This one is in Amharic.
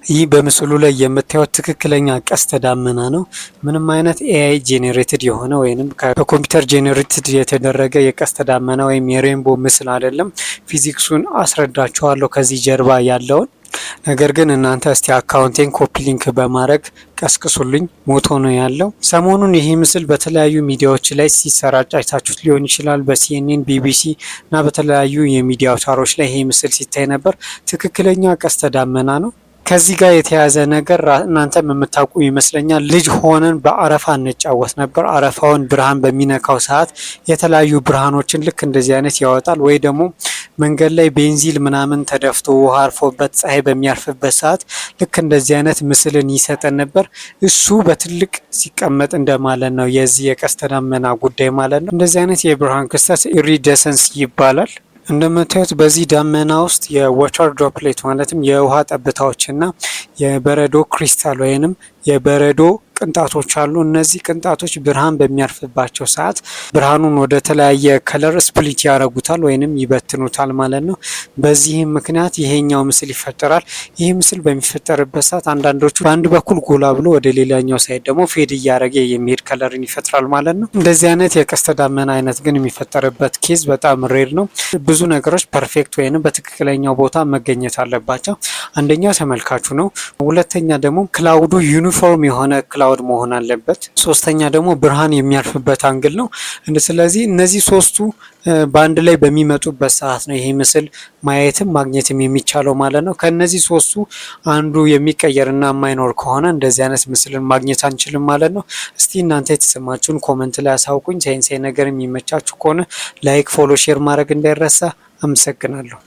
ይህ በምስሉ ላይ የምታዩት ትክክለኛ ቀስተ ዳመና ነው። ምንም አይነት ኤአይ ጄኔሬትድ የሆነ ወይንም በኮምፒውተር ጄኔሬትድ የተደረገ የቀስተ ዳመና ወይም የሬንቦ ምስል አይደለም። ፊዚክሱን አስረዳችኋለሁ ከዚህ ጀርባ ያለውን ነገር ግን እናንተ እስቲ አካውንቴን ኮፒ ሊንክ በማድረግ ቀስቅሱልኝ። ሞቶ ነው ያለው። ሰሞኑን ይህ ምስል በተለያዩ ሚዲያዎች ላይ ሲሰራጭ አይታችሁት ሊሆን ይችላል። በሲኤንኤን፣ ቢቢሲ እና በተለያዩ የሚዲያ አውታሮች ላይ ይህ ምስል ሲታይ ነበር። ትክክለኛ ቀስተ ዳመና ነው። ከዚህ ጋር የተያዘ ነገር እናንተም የምታውቁ ይመስለኛል። ልጅ ሆነን በአረፋ እንጫወት ነበር። አረፋውን ብርሃን በሚነካው ሰዓት የተለያዩ ብርሃኖችን ልክ እንደዚህ አይነት ያወጣል። ወይ ደግሞ መንገድ ላይ ቤንዚል ምናምን ተደፍቶ ውሃ አርፎበት ፀሐይ በሚያርፍበት ሰዓት ልክ እንደዚህ አይነት ምስልን ይሰጠን ነበር። እሱ በትልቅ ሲቀመጥ እንደማለት ነው የዚህ የቀስተ ደመና ጉዳይ ማለት ነው። እንደዚህ አይነት የብርሃን ክስተት ኢሪደሰንስ ይባላል። እንደምታዩት በዚህ ደመና ውስጥ የዋተር ድሮፕሌት ማለትም የውሃ ጠብታዎችና የበረዶ ክሪስታል ወይንም የበረዶ ቅንጣቶች አሉ። እነዚህ ቅንጣቶች ብርሃን በሚያርፍባቸው ሰዓት ብርሃኑን ወደ ተለያየ ከለር ስፕሊት ያደርጉታል ወይንም ይበትኑታል ማለት ነው። በዚህም ምክንያት ይሄኛው ምስል ይፈጠራል። ይህ ምስል በሚፈጠርበት ሰዓት አንዳንዶቹ በአንድ በኩል ጎላ ብሎ ወደ ሌላኛው ሳይድ ደግሞ ፌድ እያደረገ የሚሄድ ከለርን ይፈጥራል ማለት ነው። እንደዚህ አይነት የቀስተ ዳመና አይነት ግን የሚፈጠርበት ኬዝ በጣም ሬር ነው። ብዙ ነገሮች ፐርፌክት ወይንም በትክክለኛው ቦታ መገኘት አለባቸው። አንደኛ ተመልካቹ ነው። ሁለተኛ ደግሞ ክላውዱ ዩኒፎርም የሆነ ክላውድ መሆን አለበት። ሶስተኛ ደግሞ ብርሃን የሚያርፍበት አንግል ነው። ስለዚህ እነዚህ ሶስቱ በአንድ ላይ በሚመጡበት ሰዓት ነው ይሄ ምስል ማየትም ማግኘትም የሚቻለው ማለት ነው። ከነዚህ ሶስቱ አንዱ የሚቀየርና የማይኖር ከሆነ እንደዚህ አይነት ምስልን ማግኘት አንችልም ማለት ነው። እስቲ እናንተ የተሰማችሁን ኮመንት ላይ አሳውቁኝ። ሳይንሳዊ ነገር የሚመቻችሁ ከሆነ ላይክ፣ ፎሎ፣ ሼር ማድረግ እንዳይረሳ። አመሰግናለሁ።